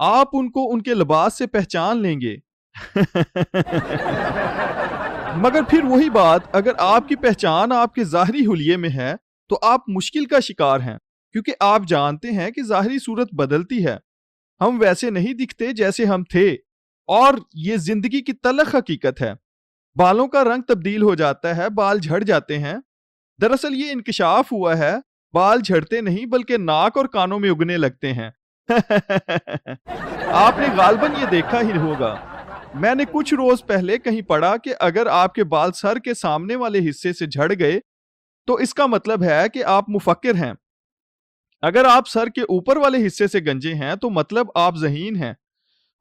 آپ ان کو ان کے لباس سے پہچان لیں گے۔ مگر پھر وہی بات، اگر آپ کی پہچان آپ کے ظاہری حلیے میں ہے تو آپ مشکل کا شکار ہیں، کیونکہ آپ جانتے ہیں کہ ظاہری صورت بدلتی ہے، ہم ویسے نہیں دکھتے جیسے ہم تھے، اور یہ زندگی کی تلخ حقیقت ہے۔ بالوں کا رنگ تبدیل ہو جاتا ہے، بال جھڑ جاتے ہیں۔ دراصل یہ انکشاف ہوا ہے، بال جھڑتے نہیں بلکہ ناک اور کانوں میں اگنے لگتے ہیں۔ آپ نے غالباً یہ دیکھا ہی ہوگا، میں نے کچھ روز پہلے کہیں پڑھا کہ اگر آپ کے بال سر کے سامنے والے حصے سے جھڑ گئے تو اس کا مطلب ہے کہ آپ مفکر ہیں، اگر آپ سر کے اوپر والے حصے سے گنجے ہیں تو مطلب آپ ذہین ہیں،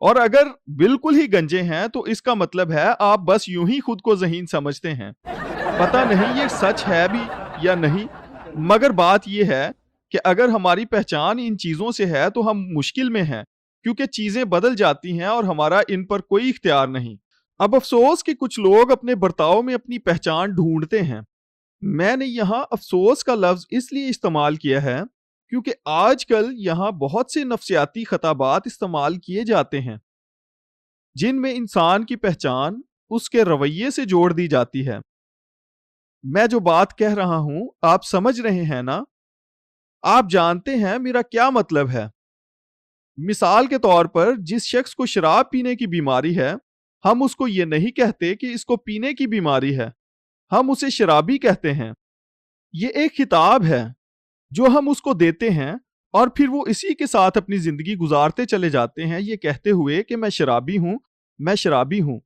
اور اگر بالکل ہی گنجے ہیں تو اس کا مطلب ہے آپ بس یوں ہی خود کو ذہین سمجھتے ہیں۔ پتہ نہیں یہ سچ ہے بھی یا نہیں، مگر بات یہ ہے کہ اگر ہماری پہچان ان چیزوں سے ہے تو ہم مشکل میں ہیں، کیونکہ چیزیں بدل جاتی ہیں اور ہمارا ان پر کوئی اختیار نہیں۔ اب افسوس کہ کچھ لوگ اپنے برتاؤ میں اپنی پہچان ڈھونڈتے ہیں۔ میں نے یہاں افسوس کا لفظ اس لیے استعمال کیا ہے کیونکہ آج کل یہاں بہت سے نفسیاتی خطابات استعمال کیے جاتے ہیں جن میں انسان کی پہچان اس کے رویے سے جوڑ دی جاتی ہے۔ میں جو بات کہہ رہا ہوں آپ سمجھ رہے ہیں نا؟ آپ جانتے ہیں میرا کیا مطلب ہے؟ مثال کے طور پر جس شخص کو شراب پینے کی بیماری ہے، ہم اس کو یہ نہیں کہتے کہ اس کو پینے کی بیماری ہے، ہم اسے شرابی کہتے ہیں۔ یہ ایک خطاب ہے جو ہم اس کو دیتے ہیں، اور پھر وہ اسی کے ساتھ اپنی زندگی گزارتے چلے جاتے ہیں یہ کہتے ہوئے کہ میں شرابی ہوں، میں شرابی ہوں۔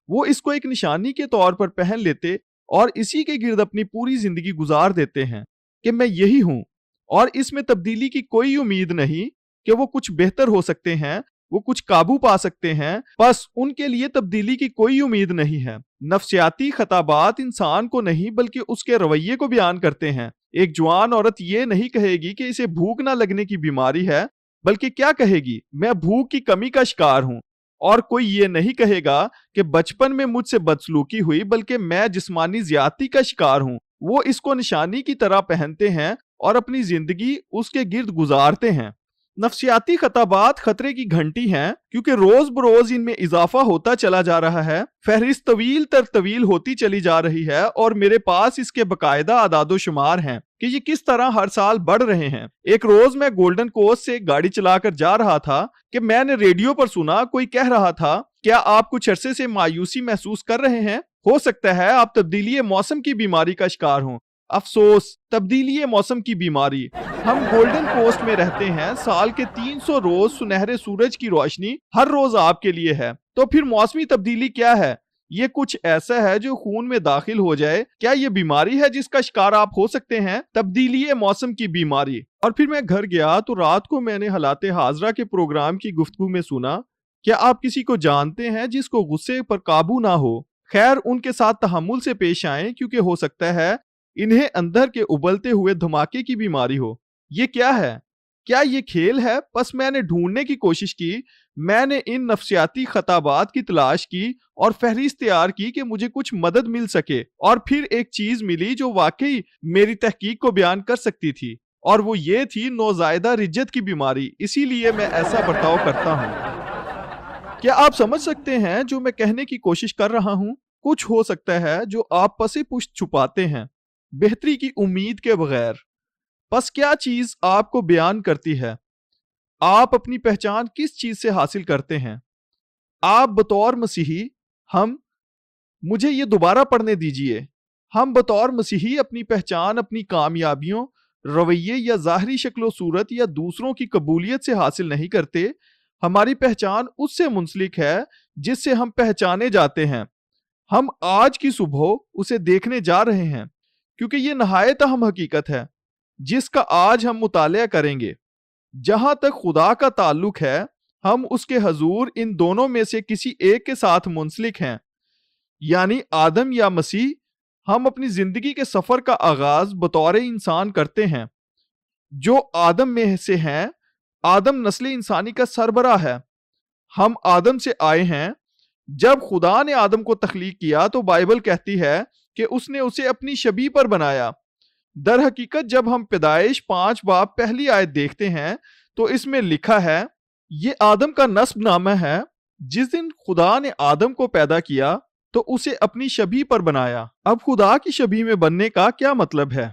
وہ اس کو ایک نشانی کے طور پر پہن لیتے اور اسی کے گرد اپنی پوری زندگی گزار دیتے ہیں کہ میں یہی ہوں، اور اس میں تبدیلی کی کوئی امید نہیں کہ وہ کچھ بہتر ہو سکتے ہیں، وہ کچھ قابو پا سکتے ہیں، بس ان کے لیے تبدیلی کی کوئی امید نہیں ہے۔ نفسیاتی خطابات انسان کو نہیں بلکہ اس کے رویے کو بیان کرتے ہیں۔ ایک جوان عورت یہ نہیں کہے گی کہ اسے بھوک نہ لگنے کی بیماری ہے، بلکہ کیا کہے گی؟ میں بھوک کی کمی کا شکار ہوں۔ اور کوئی یہ نہیں کہے گا کہ بچپن میں مجھ سے بدسلوکی ہوئی، بلکہ میں جسمانی زیادتی کا شکار ہوں۔ وہ اس کو نشانی کی طرح پہنتے ہیں اور اپنی زندگی اس کے گرد گزارتے ہیں۔ نفسیاتی خطابات خطرے کی گھنٹی ہیں، کیونکہ روز بروز ان میں اضافہ ہوتا چلا جا رہا ہے، فہرست طویل تر طویل ہوتی چلی جا رہی ہے، اور میرے پاس اس کے باقاعدہ اعداد و شمار ہیں کہ یہ کس طرح ہر سال بڑھ رہے ہیں۔ ایک روز میں گولڈن کوسٹ سے گاڑی چلا کر جا رہا تھا کہ میں نے ریڈیو پر سنا کوئی کہہ رہا تھا، کیا آپ کچھ عرصے سے مایوسی محسوس کر رہے ہیں؟ ہو سکتا ہے آپ تبدیلی موسم کی بیماری کا شکار ہوں۔ افسوس، تبدیلی موسم کی بیماری۔ ہم گولڈن کوسٹ میں رہتے ہیں، سال کے 300 روز سنہرے سورج کی روشنی ہر روز آپ کے لیے ہے، تو پھر موسمی تبدیلی کیا ہے؟ یہ کچھ ایسا ہے جو خون میں داخل ہو جائے۔ کیا یہ بیماری ہے جس کا شکار آپ ہو سکتے ہیں؟ تبدیلی موسم کی بیماری۔ اور پھر میں گھر گیا تو رات کو میں نے حالات حاضرہ کے پروگرام کی گفتگو میں سنا، کیا آپ کسی کو جانتے ہیں جس کو غصے پر قابو نہ ہو؟ خیر، ان کے ساتھ تحمل سے پیش آئیں، کیونکہ ہو سکتا ہے انہیں اندر کے ابلتے ہوئے دھماکے کی بیماری ہو۔ یہ کیا ہے؟ کیا یہ کھیل ہے؟ بس میں نے ڈھونڈنے کی کوشش کی، میں نے ان نفسیاتی خطابات کی تلاش کی اور فہرست تیار کی کہ مجھے کچھ مدد مل سکے، اور پھر ایک چیز ملی جو واقعی میری تحقیق کو بیان کر سکتی تھی، اور وہ یہ تھی نوزائیدہ رجت کی بیماری۔ اسی لیے میں ایسا برتاؤ کرتا ہوں۔ کیا آپ سمجھ سکتے ہیں جو میں کہنے کی کوشش کر رہا ہوں؟ کچھ ہو سکتا ہے جو آپ پس پشت چھپاتے ہیں، بہتری کی امید کے بغیر۔ پس کیا چیز آپ کو بیان کرتی ہے؟ آپ اپنی پہچان کس چیز سے حاصل کرتے ہیں؟ آپ بطور مسیحی، مجھے یہ دوبارہ پڑھنے دیجئے، ہم بطور مسیحی اپنی پہچان اپنی کامیابیوں، رویے یا ظاہری شکل و صورت یا دوسروں کی قبولیت سے حاصل نہیں کرتے۔ ہماری پہچان اس سے منسلک ہے جس سے ہم پہچانے جاتے ہیں۔ ہم آج کی صبح اسے دیکھنے جا رہے ہیں، کیونکہ یہ نہایت اہم حقیقت ہے جس کا آج ہم مطالعہ کریں گے۔ جہاں تک خدا کا تعلق ہے، ہم اس کے حضور ان دونوں میں سے کسی ایک کے ساتھ منسلک ہیں، یعنی آدم یا مسیح۔ ہم اپنی زندگی کے سفر کا آغاز بطور انسان کرتے ہیں جو آدم میں سے ہیں۔ آدم نسل انسانی کا سربراہ ہے۔ ہم آدم سے آئے ہیں۔ جب خدا نے آدم کو تخلیق کیا تو بائبل کہتی ہے کہ اس نے اسے اپنی شبیہ پر بنایا۔ در حقیقت جب ہم پیدائش 5 باب پہلی آیت دیکھتے ہیں تو اس میں لکھا ہے، یہ آدم کا نسب نامہ ہے۔ جس دن خدا نے آدم کو پیدا کیا تو اسے اپنی شبیہ پر بنایا۔ اب خدا کی شبیہ میں بننے کا کیا مطلب ہے؟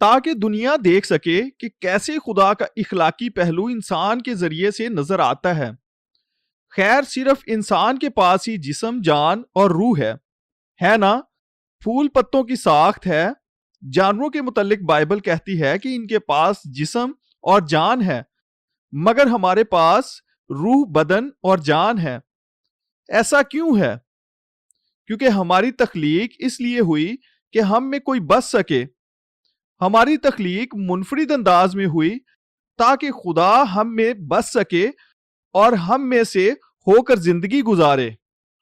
تاکہ دنیا دیکھ سکے کہ کیسے خدا کا اخلاقی پہلو انسان کے ذریعے سے نظر آتا ہے۔ خیر صرف انسان کے پاس ہی جسم، جان اور روح ہے نا؟ پھول پتوں کی ساخت ہے۔ جانوروں کے متعلق بائبل کہتی ہے کہ ان کے پاس جسم اور جان ہے، مگر ہمارے پاس روح، بدن اور جان ہے۔ ایسا کیوں ہے؟ کیونکہ ہماری تخلیق اس لیے ہوئی کہ ہم میں کوئی بس سکے۔ ہماری تخلیق منفرد انداز میں ہوئی تاکہ خدا ہم میں بس سکے اور ہم میں سے ہو کر زندگی گزارے۔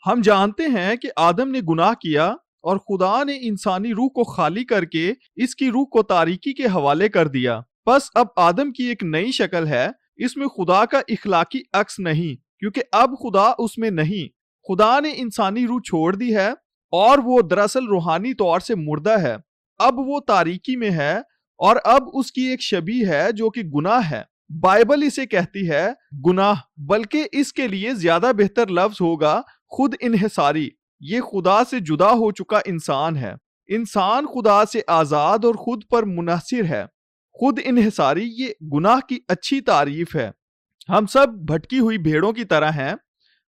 ہم جانتے ہیں کہ آدم نے گناہ کیا اور خدا نے انسانی روح کو خالی کر کے اس کی روح کو تاریکی کے حوالے کر دیا۔ بس اب آدم کی ایک نئی شکل ہے، اس میں خدا کا اخلاقی عکس نہیں، کیونکہ اب خدا اس میں نہیں۔ خدا نے انسانی روح چھوڑ دی ہے اور وہ دراصل روحانی طور سے مردہ ہے۔ اب وہ تاریکی میں ہے اور اب اس کی ایک شبیہ ہے جو کہ گناہ ہے۔ بائبل اسے کہتی ہے گناہ، بلکہ اس کے لیے زیادہ بہتر لفظ ہوگا خود انحصاری۔ یہ خدا سے جدا ہو چکا انسان ہے۔ انسان خدا سے آزاد اور خود پر منحصر ہے۔ خود انحصاری یہ گناہ کی اچھی تعریف ہے۔ ہم سب بھٹکی ہوئی بھیڑوں کی طرح ہیں۔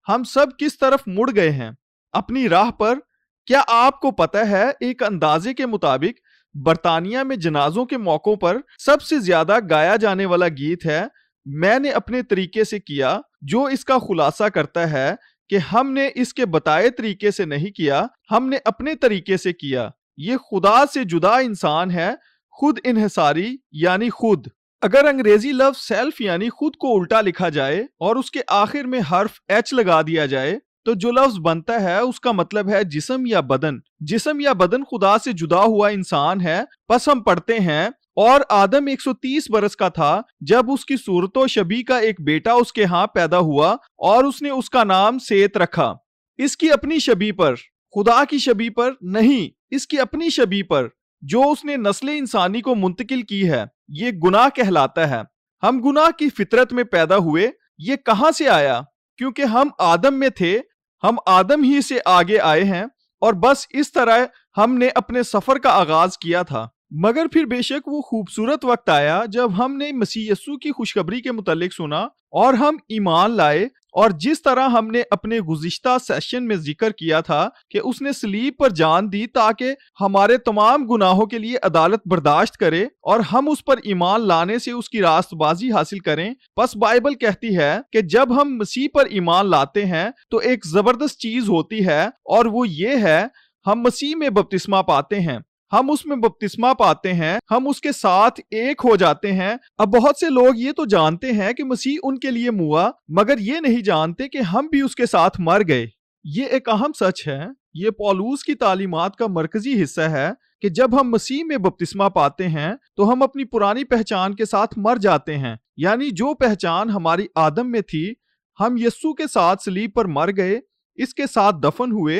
ہم سب کس طرف مڑ گئے ہیں؟ اپنی راہ پر۔ کیا آپ کو پتہ ہے ایک اندازے کے مطابق برطانیہ میں جنازوں کے موقعوں پر سب سے زیادہ گایا جانے والا گیت ہے میں نے اپنے طریقے سے کیا، جو اس کا خلاصہ کرتا ہے کہ ہم نے اس کے بتائے طریقے سے نہیں کیا، ہم نے اپنے طریقے سے کیا۔ یہ خدا سے جدا انسان ہے، خود انحصاری یعنی خود۔ اگر انگریزی لفظ سیلف یعنی خود کو الٹا لکھا جائے اور اس کے آخر میں حرف ایچ لگا دیا جائے تو جو لفظ بنتا ہے اس کا مطلب ہے جسم یا بدن۔ جسم یا بدن خدا سے جدا ہوا انسان ہے۔ پس ہم پڑھتے ہیں اور آدم 130 برس کا تھا جب اس کی صورت و شبیہ کا ایک بیٹا اس کے ہاں پیدا ہوا اور اس نے اس کا نام سیت رکھا۔ اس کی اپنی شبیہ پر، خدا کی شبیہ پر نہیں، اس کی اپنی شبیہ پر جو اس نے نسل انسانی کو منتقل کی ہے۔ یہ گناہ کہلاتا ہے۔ ہم گناہ کی فطرت میں پیدا ہوئے۔ یہ کہاں سے آیا؟ کیونکہ ہم آدم میں تھے، ہم آدم ہی سے آگے آئے ہیں اور بس اس طرح ہم نے اپنے سفر کا آغاز کیا تھا۔ مگر پھر بے شک وہ خوبصورت وقت آیا جب ہم نے مسیح یسوع کی خوشخبری کے متعلق سنا اور ہم ایمان لائے، اور جس طرح ہم نے اپنے گزشتہ سیشن میں ذکر کیا تھا کہ اس نے صلیب پر جان دی تاکہ ہمارے تمام گناہوں کے لیے عدالت برداشت کرے اور ہم اس پر ایمان لانے سے اس کی راست بازی حاصل کریں۔ پس بائبل کہتی ہے کہ جب ہم مسیح پر ایمان لاتے ہیں تو ایک زبردست چیز ہوتی ہے، اور وہ یہ ہے ہم مسیح میں بپتسمہ پاتے ہیں۔ ہم اس میں بپتسمہ پاتے ہیں، ہم اس کے ساتھ ایک ہو جاتے ہیں۔ اب بہت سے لوگ یہ تو جانتے ہیں کہ مسیح ان کے لیے ہوا، مگر یہ نہیں جانتے کہ ہم بھی اس کے ساتھ مر گئے۔ یہ ایک اہم سچ ہے۔ یہ پولوس کی تعلیمات کا مرکزی حصہ ہے کہ جب ہم مسیح میں بپتسمہ پاتے ہیں تو ہم اپنی پرانی پہچان کے ساتھ مر جاتے ہیں، یعنی جو پہچان ہماری آدم میں تھی، ہم یسوع کے ساتھ صلیب پر مر گئے، اس کے ساتھ دفن ہوئے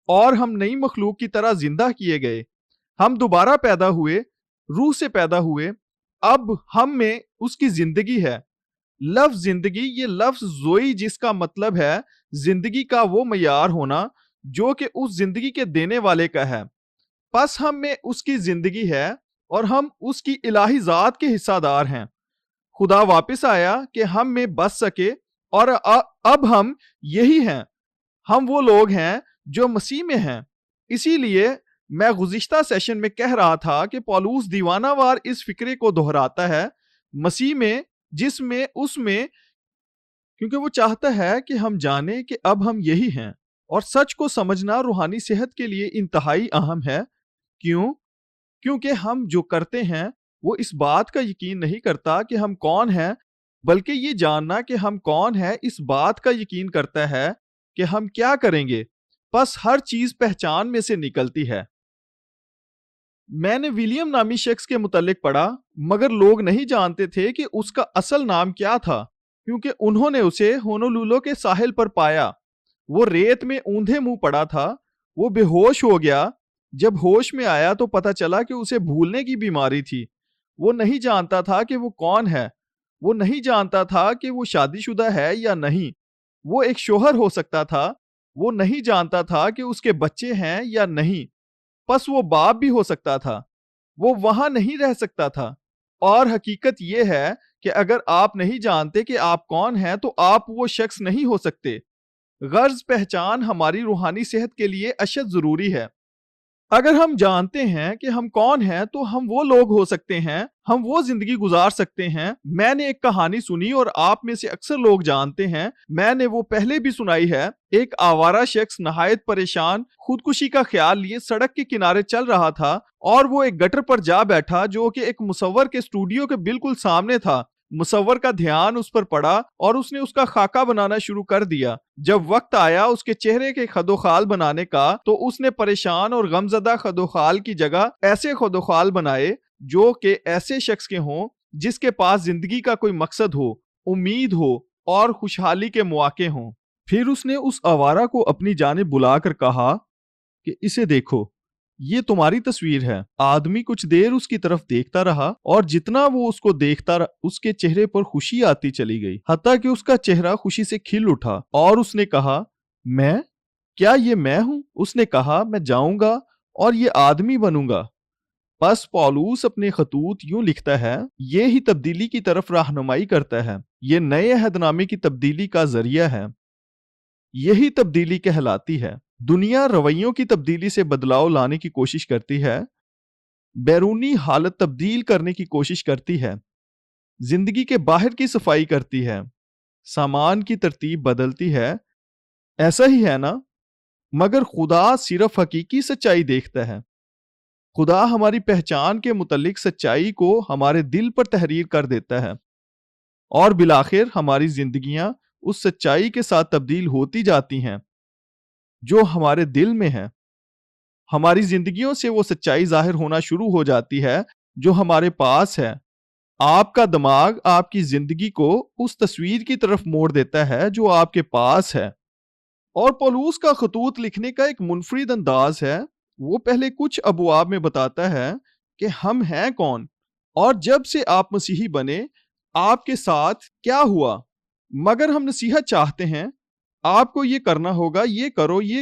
اور ہم نئی مخلوق کی طرح زندہ کیے گئے۔ ہم دوبارہ پیدا ہوئے، روح سے پیدا ہوئے۔ اب ہم میں اس کی زندگی ہے۔ لفظ زندگی، یہ لفظ زوئی جس کا مطلب ہے زندگی کا وہ معیار ہونا جو کہ اس زندگی کے دینے والے کا ہے۔ پس ہم میں اس کی زندگی ہے اور ہم اس کی الہی ذات کے حصہ دار ہیں۔ خدا واپس آیا کہ ہم میں بس سکے اور اب ہم یہی ہیں۔ ہم وہ لوگ ہیں جو مسیح میں ہیں۔ اسی لیے میں گزشتہ سیشن میں کہہ رہا تھا کہ پولوس دیوانہ وار اس فکرے کو دہراتا ہے، مسیح میں، جس میں، اس میں، کیونکہ وہ چاہتا ہے کہ ہم جانیں کہ اب ہم یہی ہیں۔ اور سچ کو سمجھنا روحانی صحت کے لیے انتہائی اہم ہے۔ کیوں؟ کیونکہ ہم جو کرتے ہیں وہ اس بات کا یقین نہیں کرتا کہ ہم کون ہیں، بلکہ یہ جاننا کہ ہم کون ہیں اس بات کا یقین کرتا ہے کہ ہم کیا کریں گے۔ پس ہر چیز پہچان میں سے نکلتی ہے۔ میں نے ولیم نامی شخص کے متعلق پڑھا، مگر لوگ نہیں جانتے تھے کہ اس کا اصل نام کیا تھا، کیونکہ انہوں نے اسے ہونولولو کے ساحل پر پایا۔ وہ ریت میں اوندھے منہ پڑا تھا۔ وہ بے ہوش ہو گیا۔ جب ہوش میں آیا تو پتہ چلا کہ اسے بھولنے کی بیماری تھی۔ وہ نہیں جانتا تھا کہ وہ کون ہے۔ وہ نہیں جانتا تھا کہ وہ شادی شدہ ہے یا نہیں، وہ ایک شوہر ہو سکتا تھا، وہ نہیں جانتا تھا کہ اس کے بچے ہیں یا نہیں، پس وہ باپ بھی ہو سکتا تھا، وہ وہاں نہیں رہ سکتا تھا۔ اور حقیقت یہ ہے کہ اگر آپ نہیں جانتے کہ آپ کون ہیں تو آپ وہ شخص نہیں ہو سکتے۔ غرض پہچان ہماری روحانی صحت کے لیے اشد ضروری ہے۔ اگر ہم جانتے ہیں کہ ہم کون ہیں تو ہم وہ لوگ ہو سکتے ہیں، ہم وہ زندگی گزار سکتے ہیں۔ میں نے ایک کہانی سنی اور آپ میں سے اکثر لوگ جانتے ہیں، میں نے وہ پہلے بھی سنائی ہے۔ ایک آوارہ شخص نہایت پریشان خودکشی کا خیال لیے سڑک کے کنارے چل رہا تھا اور وہ ایک گٹر پر جا بیٹھا جو کہ ایک مصور کے اسٹوڈیو کے بالکل سامنے تھا۔ مصور کا دھیان اس پر پڑا اور اس نے اس کا خاکہ بنانا شروع کر دیا۔ جب وقت آیا اس کے چہرے کے خدوخال بنانے کا تو اس نے پریشان اور غمزدہ خدوخال کی جگہ ایسے خدوخال بنائے جو کہ ایسے شخص کے ہوں جس کے پاس زندگی کا کوئی مقصد ہو، امید ہو اور خوشحالی کے مواقع ہوں۔ پھر اس نے اس آوارہ کو اپنی جانب بلا کر کہا کہ اسے دیکھو، یہ تمہاری تصویر ہے۔ آدمی کچھ دیر اس کی طرف دیکھتا رہا اور جتنا وہ اس کو دیکھتا رہا اس کے چہرے پر خوشی آتی چلی گئی، حتیٰ کہ اس کا چہرہ خوشی سے کھل اٹھا اور اس نے کہا، میں؟ کیا یہ میں ہوں؟ اس نے کہا، میں جاؤں گا اور یہ آدمی بنوں گا۔ پس پولوس اپنے خطوط یوں لکھتا ہے، یہ ہی تبدیلی کی طرف رہنمائی کرتا ہے، یہ نئے عہد نامے کی تبدیلی کا ذریعہ ہے، یہی تبدیلی کہلاتی ہے۔ دنیا رویوں کی تبدیلی سے بدلاؤ لانے کی کوشش کرتی ہے، بیرونی حالت تبدیل کرنے کی کوشش کرتی ہے، زندگی کے باہر کی صفائی کرتی ہے، سامان کی ترتیب بدلتی ہے۔ ایسا ہی ہے نا؟ مگر خدا صرف حقیقی سچائی دیکھتا ہے۔ خدا ہماری پہچان کے متعلق سچائی کو ہمارے دل پر تحریر کر دیتا ہے اور بالآخر ہماری زندگیاں اس سچائی کے ساتھ تبدیل ہوتی جاتی ہیں جو ہمارے دل میں ہے۔ ہماری زندگیوں سے وہ سچائی ظاہر ہونا شروع ہو جاتی ہے جو ہمارے پاس ہے۔ آپ کا دماغ آپ کی زندگی کو اس تصویر کی طرف موڑ دیتا ہے جو آپ کے پاس ہے۔ اور پولوس کا خطوط لکھنے کا ایک منفرد انداز ہے۔ وہ پہلے کچھ ابواب میں بتاتا ہے کہ ہم ہیں کون اور جب سے آپ مسیحی بنے آپ کے ساتھ کیا ہوا۔ مگر ہم نصیحت چاہتے ہیں، آپ کو یہ کرنا ہوگا، یہ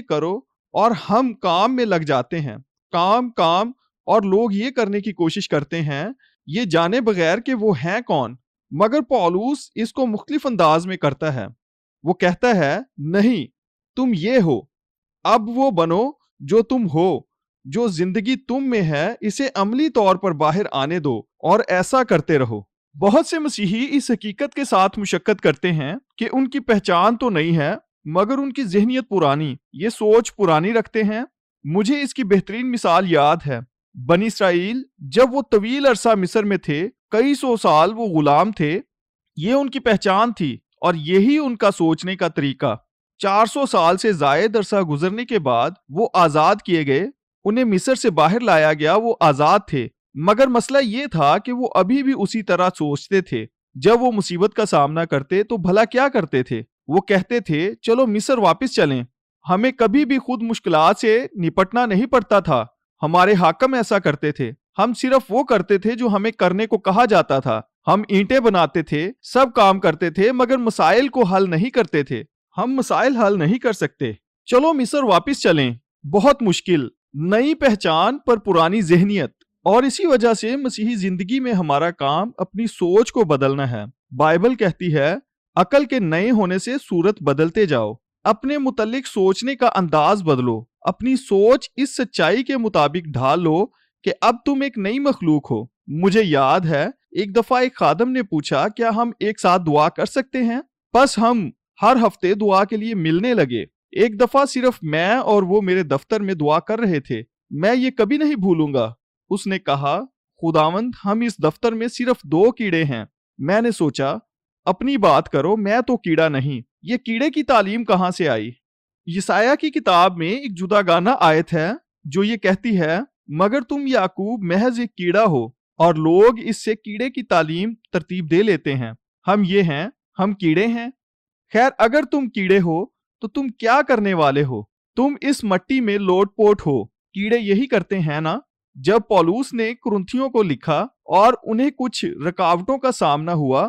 کرو، اور ہم کام میں لگ جاتے ہیں، کام اور لوگ یہ کرنے کی کوشش کرتے ہیں یہ جانے بغیر کہ وہ ہیں کون۔ مگر پولوس اس کو مختلف انداز میں کرتا ہے۔ وہ کہتا ہے، نہیں، تم یہ ہو، اب وہ بنو جو تم ہو، جو زندگی تم میں ہے اسے عملی طور پر باہر آنے دو اور ایسا کرتے رہو۔ بہت سے مسیحی اس حقیقت کے ساتھ مشقت کرتے ہیں کہ ان کی پہچان تو نہیں ہے مگر ان کی ذہنیت پرانی، یہ سوچ پرانی رکھتے ہیں۔ مجھے اس کی بہترین مثال یاد ہے۔ بنی اسرائیل جب وہ طویل عرصہ مصر میں تھے، کئی سو سال وہ غلام تھے، یہ ان کی پہچان تھی اور یہی ان کا سوچنے کا طریقہ۔ 400 سال سے زائد عرصہ گزرنے کے بعد وہ آزاد کیے گئے، انہیں مصر سے باہر لایا گیا، وہ آزاد تھے۔ مگر مسئلہ یہ تھا کہ وہ ابھی بھی اسی طرح سوچتے تھے۔ جب وہ مصیبت کا سامنا کرتے تو بھلا کیا کرتے تھے؟ وہ کہتے تھے، چلو مصر واپس چلیں، ہمیں کبھی بھی خود مشکلات سے نپٹنا نہیں پڑتا تھا۔ ہمارے حاکم ایسا کرتے تھے، ہم صرف وہ کرتے تھے جو ہمیں کرنے کو کہا جاتا تھا۔ ہم اینٹیں بناتے تھے، سب کام کرتے تھے مگر مسائل کو حل نہیں کرتے تھے۔ ہم مسائل حل نہیں کر سکتے، چلو مصر واپس چلیں۔ بہت مشکل، نئی پہچان پر پرانی ذہنیت۔ اور اسی وجہ سے مسیحی زندگی میں ہمارا کام اپنی سوچ کو بدلنا ہے۔ بائبل کہتی ہے، عقل کے نئے ہونے سے صورت بدلتے جاؤ۔ اپنے متعلق سوچنے کا انداز بدلو، اپنی سوچ اس سچائی کے مطابق ڈھال لو کہ اب تم ایک نئی مخلوق ہو۔ مجھے یاد ہے ایک دفعہ ایک خادم نے پوچھا، کیا ہم ایک ساتھ دعا کر سکتے ہیں؟ بس ہم ہر ہفتے دعا کے لیے ملنے لگے۔ ایک دفعہ صرف میں اور وہ میرے دفتر میں دعا کر رہے تھے، میں یہ کبھی نہیں بھولوں گا۔ اس نے کہا، خداوند، ہم اس دفتر میں صرف 2 کیڑے ہیں۔ میں نے سوچا، اپنی بات کرو، میں تو کیڑا نہیں، یہ کیڑے کی تعلیم کہاں سے آئی؟ یسایہ کی کتاب میں ایک جداگانہ آیت ہے جو یہ کہتی ہے، مگر تم یعقوب محض ایک کیڑا ہو، اور لوگ اس سے کیڑے کی تعلیم ترتیب دے لیتے ہیں۔ ہم یہ ہیں، ہم کیڑے ہیں۔ خیر، اگر تم کیڑے ہو تو تم کیا کرنے والے ہو؟ تم اس مٹی میں لوٹ پوٹ ہو، کیڑے یہی کرتے ہیں نا؟ جب پولوس نے کرنتھیوں کو لکھا اور انہیں کچھ رکاوٹوں کا سامنا ہوا،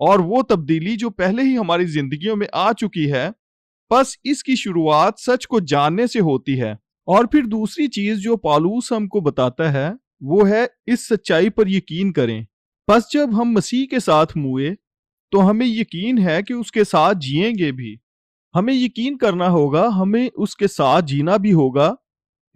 اور وہ تبدیلی جو پہلے ہی ہماری زندگیوں میں آ چکی ہے، بس اس کی شروعات سچ کو جاننے سے ہوتی ہے۔ اور پھر دوسری چیز جو پالوس ہم کو بتاتا ہے وہ ہے اس سچائی پر یقین کریں۔ بس جب ہم مسیح کے ساتھ موئے تو ہمیں یقین ہے کہ اس کے ساتھ جئیں گے بھی۔ ہمیں یقین کرنا ہوگا، ہمیں اس کے ساتھ جینا بھی ہوگا۔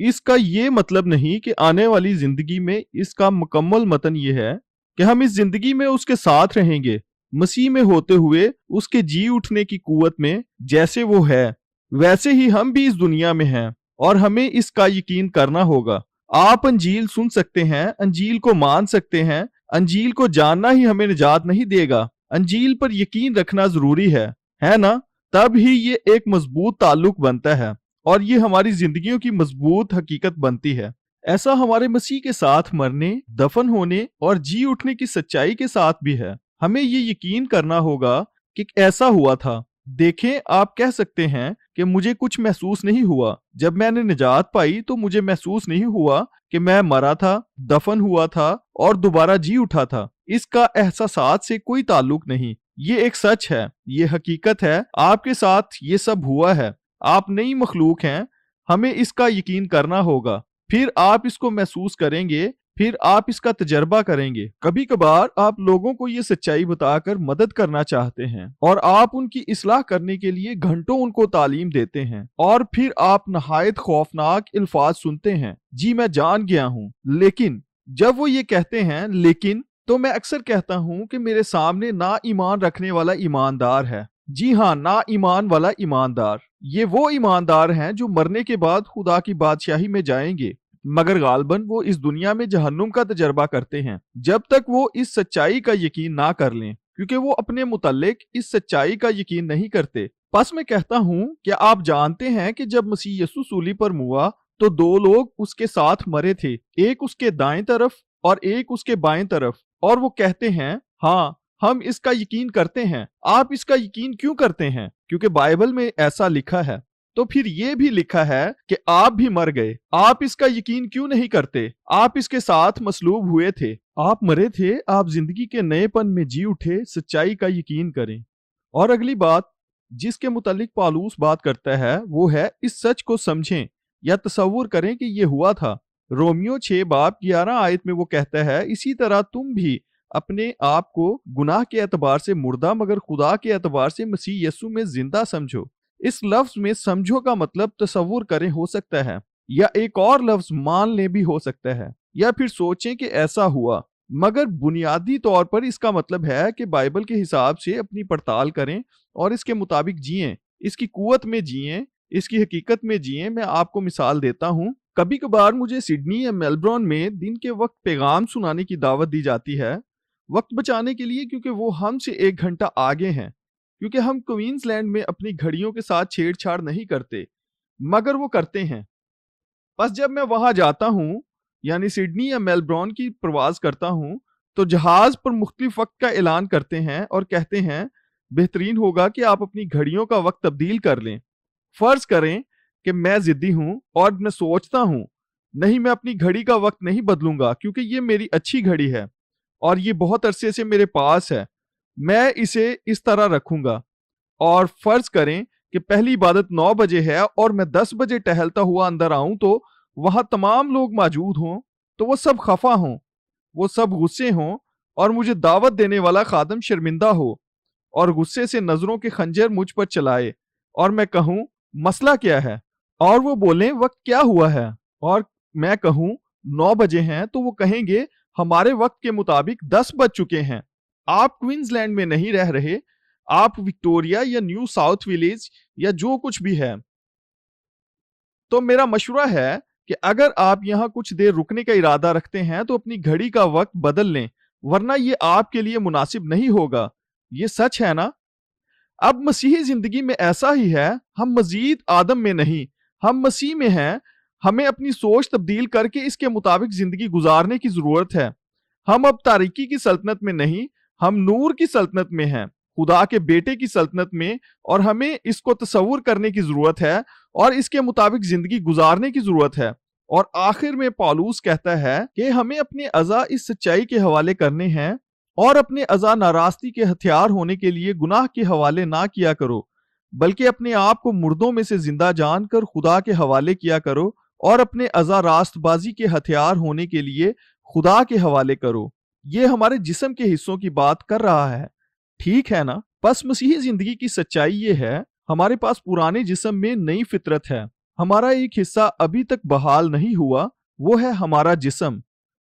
اس کا یہ مطلب نہیں کہ آنے والی زندگی میں، اس کا مکمل متن یہ ہے کہ ہم اس زندگی میں اس کے ساتھ رہیں گے، مسیح میں ہوتے ہوئے اس کے جی اٹھنے کی قوت میں۔ جیسے وہ ہے ویسے ہی ہم بھی اس دنیا میں ہیں، اور ہمیں اس کا یقین کرنا ہوگا۔ آپ انجیل سن سکتے ہیں، انجیل کو مان سکتے ہیں، انجیل کو جاننا ہی ہمیں نجات نہیں دے گا۔ انجیل پر یقین رکھنا ضروری ہے نا؟ تب ہی یہ ایک مضبوط تعلق بنتا ہے اور یہ ہماری زندگیوں کی مضبوط حقیقت بنتی ہے۔ ایسا ہمارے مسیح کے ساتھ مرنے، دفن ہونے اور جی اٹھنے کی سچائی کے ساتھ بھی ہے۔ ہمیں یہ یقین کرنا ہوگا کہ ایسا ہوا تھا۔ دیکھیں، آپ کہہ سکتے ہیں کہ مجھے کچھ محسوس نہیں ہوا۔ جب میں نے نجات پائی تو مجھے محسوس نہیں ہوا کہ میں مرا تھا، دفن ہوا تھا اور دوبارہ جی اٹھا تھا۔ اس کا احساسات سے کوئی تعلق نہیں۔ یہ ایک سچ ہے، یہ حقیقت ہے، آپ کے ساتھ یہ سب ہوا ہے۔ آپ نئی مخلوق ہیں، ہمیں اس کا یقین کرنا ہوگا۔ پھر آپ اس کو محسوس کریں گے، پھر آپ اس کا تجربہ کریں گے۔ کبھی کبھار آپ لوگوں کو یہ سچائی بتا کر مدد کرنا چاہتے ہیں اور آپ ان کی اصلاح کرنے کے لیے گھنٹوں ان کو تعلیم دیتے ہیں، اور پھر آپ نہایت خوفناک الفاظ سنتے ہیں، جی میں جان گیا ہوں۔ لیکن جب وہ یہ کہتے ہیں لیکن، تو میں اکثر کہتا ہوں کہ میرے سامنے نا ایمان رکھنے والا ایماندار ہے۔ جی ہاں، نا ایمان والا ایماندار۔ یہ وہ ایماندار ہیں جو مرنے کے بعد خدا کی بادشاہی میں جائیں گے، مگر غالباً وہ اس دنیا میں جہنم کا تجربہ کرتے ہیں جب تک وہ اس سچائی کا یقین نہ کر لیں، کیونکہ وہ اپنے متعلق اس سچائی کا یقین نہیں کرتے۔ پس میں کہتا ہوں کہ آپ جانتے ہیں کہ جب مسیح یسوع صلیب پر موا تو دو لوگ اس کے ساتھ مرے تھے، ایک اس کے دائیں طرف اور ایک اس کے بائیں طرف، اور وہ کہتے ہیں ہاں ہم اس کا یقین کرتے ہیں۔ آپ اس کا یقین کیوں کرتے ہیں؟ کیونکہ بائبل میں ایسا لکھا ہے۔ تو پھر یہ بھی لکھا ہے کہ آپ بھی مر گئے۔ آپ اس کا یقین کیوں نہیں کرتے؟ آپ اس کے ساتھ مصلوب ہوئے تھے، آپ مرے تھے، آپ زندگی کے نئے پن میں جی اٹھے۔ سچائی کا یقین کریں۔ اور اگلی بات جس کے متعلق پالوس بات کرتا ہے وہ ہے اس سچ کو سمجھیں یا تصور کریں کہ یہ ہوا تھا۔ رومیو 6:11 میں وہ کہتا ہے، اسی طرح تم بھی اپنے آپ کو گناہ کے اعتبار سے مردہ مگر خدا کے اعتبار سے مسیح یسوع میں زندہ سمجھو۔ اس لفظ میں سمجھو کا مطلب تصور کریں ہو سکتا ہے، یا ایک اور لفظ مان لیں بھی ہو سکتا ہے، یا پھر سوچیں کہ ایسا ہوا، مگر بنیادی طور پر اس کا مطلب ہے کہ بائبل کے حساب سے اپنی پڑتال کریں اور اس کے مطابق جئیں، اس کی قوت میں جئیں، اس کی حقیقت میں جئیں۔ میں آپ کو مثال دیتا ہوں۔ کبھی کبھار مجھے سڈنی یا میلبورن میں دن کے وقت پیغام سنانے کی دعوت دی جاتی ہے، وقت بچانے کے لیے، کیونکہ وہ ہم سے 1 گھنٹہ آگے ہیں، کیونکہ ہم کوئنز لینڈ میں اپنی گھڑیوں کے ساتھ چھیڑ چھاڑ نہیں کرتے، مگر وہ کرتے ہیں۔ بس جب میں وہاں جاتا ہوں، یعنی سڈنی یا میلبورن کی پرواز کرتا ہوں، تو جہاز پر مختلف وقت کا اعلان کرتے ہیں اور کہتے ہیں بہترین ہوگا کہ آپ اپنی گھڑیوں کا وقت تبدیل کر لیں۔ فرض کریں کہ میں ضدی ہوں اور میں سوچتا ہوں نہیں، میں اپنی گھڑی کا وقت نہیں بدلوں گا کیونکہ یہ میری اچھی گھڑی ہے اور یہ بہت عرصے سے میرے پاس ہے، میں اسے اس طرح رکھوں گا۔ اور فرض کریں کہ پہلی عبادت 9 بجے ہے اور میں 10 بجے ٹہلتا ہوا اندر آؤں تو وہاں تمام لوگ موجود ہوں، تو وہ سب خفا ہوں، وہ سب غصے ہوں، اور مجھے دعوت دینے والا خادم شرمندہ ہو اور غصے سے نظروں کے خنجر مجھ پر چلائے، اور میں کہوں مسئلہ کیا ہے، اور وہ بولیں وقت کیا ہوا ہے، اور میں کہوں 9 بجے ہیں، تو وہ کہیں گے ہمارے وقت کے مطابق 10 بج چکے ہیں۔ آپ کوئنز لینڈ میں نہیں رہ رہے، آپ وکٹوریا یا نیو ساؤتھ ویلیز یا جو کچھ بھی ہے۔ تو میرا مشورہ ہے کہ اگر آپ یہاں کچھ دیر رکنے کا ارادہ رکھتے ہیں تو اپنی گھڑی کا وقت بدل لیں، ورنہ یہ آپ کے لیے مناسب نہیں ہوگا۔ یہ سچ ہے نا؟ اب مسیحی زندگی میں ایسا ہی ہے، ہم مزید آدم میں نہیں، ہم مسیح میں ہیں۔ ہمیں اپنی سوچ تبدیل کر کے اس کے مطابق زندگی گزارنے کی ضرورت ہے۔ ہم اب تاریکی کی سلطنت میں نہیں، ہم نور کی سلطنت میں ہیں، خدا کے بیٹے کی سلطنت میں، اور ہمیں اس کو تصور کرنے کی ضرورت ہے اور اس کے مطابق زندگی گزارنے کی ضرورت ہے۔ اور آخر میں پالوس کہتا ہے کہ ہمیں اپنے اعضاء اس سچائی کے حوالے کرنے ہیں اور اپنے اعضا ناراستی کے ہتھیار ہونے کے لیے گناہ کے حوالے نہ کیا کرو، بلکہ اپنے آپ کو مردوں میں سے زندہ جان کر خدا کے حوالے کیا کرو اور اپنے اعضا راست بازی کے ہتھیار ہونے کے لیے خدا کے حوالے کرو۔ یہ ہمارے جسم کے حصوں کی بات کر رہا ہے، ٹھیک ہے نا؟ پس مسیحی زندگی کی سچائی یہ ہے، ہمارے پاس پرانے جسم میں نئی فطرت ہے۔ ہمارا ایک حصہ ابھی تک بحال نہیں ہوا، وہ ہے ہمارا جسم،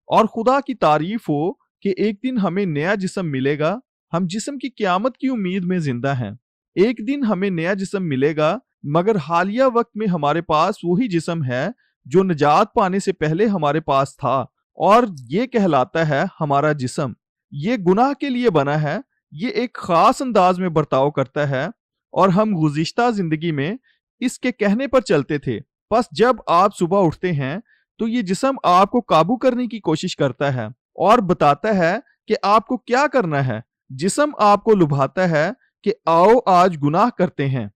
اور خدا کی تعریف ہو کہ ایک دن ہمیں نیا جسم ملے گا۔ ہم جسم کی قیامت کی امید میں زندہ ہیں۔ ایک دن ہمیں نیا جسم ملے گا، مگر حالیہ وقت میں ہمارے پاس وہی جسم ہے جو نجات پانے سے پہلے ہمارے پاس تھا، اور یہ کہلاتا ہے ہمارا جسم۔ یہ گناہ کے لیے بنا ہے، یہ ایک خاص انداز میں برتاؤ کرتا ہے، اور ہم گزشتہ زندگی میں اس کے کہنے پر چلتے تھے۔ پس جب آپ صبح اٹھتے ہیں تو یہ جسم آپ کو قابو کرنے کی کوشش کرتا ہے اور بتاتا ہے کہ آپ کو کیا کرنا ہے۔ جسم آپ کو لبھاتا ہے کہ آؤ آج گناہ کرتے ہیں،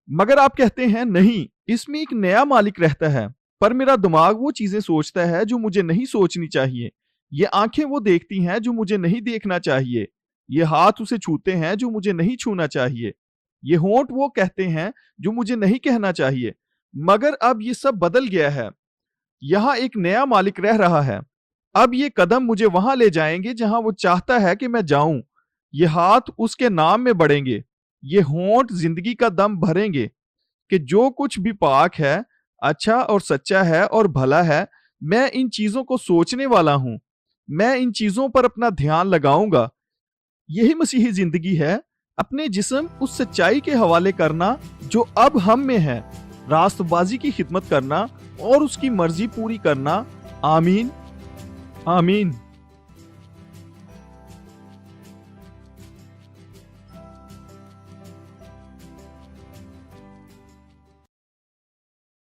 مگر آپ کہتے ہیں نہیں، اس میں ایک نیا مالک رہتا ہے۔ پر میرا دماغ وہ چیزیں سوچتا ہے جو مجھے نہیں سوچنی چاہیے، یہ آنکھیں وہ دیکھتی ہیں جو مجھے نہیں دیکھنا چاہیے، یہ ہاتھ اسے چھوتے ہیں جو مجھے نہیں چھونا چاہیے، یہ ہونٹ وہ کہتے ہیں جو مجھے نہیں کہنا چاہیے۔ مگر اب یہ سب بدل گیا ہے، یہاں ایک نیا مالک رہ رہا ہے۔ اب یہ قدم مجھے وہاں لے جائیں گے جہاں وہ چاہتا ہے کہ میں جاؤں، یہ ہاتھ اس کے نام میں بڑھیں گے، یہ ہونٹ زندگی کا دم بھریں گے کہ جو کچھ بھی پاک ہے، اچھا اور سچا ہے اور بھلا ہے، میں ان چیزوں کو سوچنے والا ہوں، میں ان چیزوں پر اپنا دھیان لگاؤں گا۔ یہی مسیحی زندگی ہے، اپنے جسم اس سچائی کے حوالے کرنا جو اب ہم میں ہے، راست بازی کی خدمت کرنا اور اس کی مرضی پوری کرنا۔ آمین، آمین۔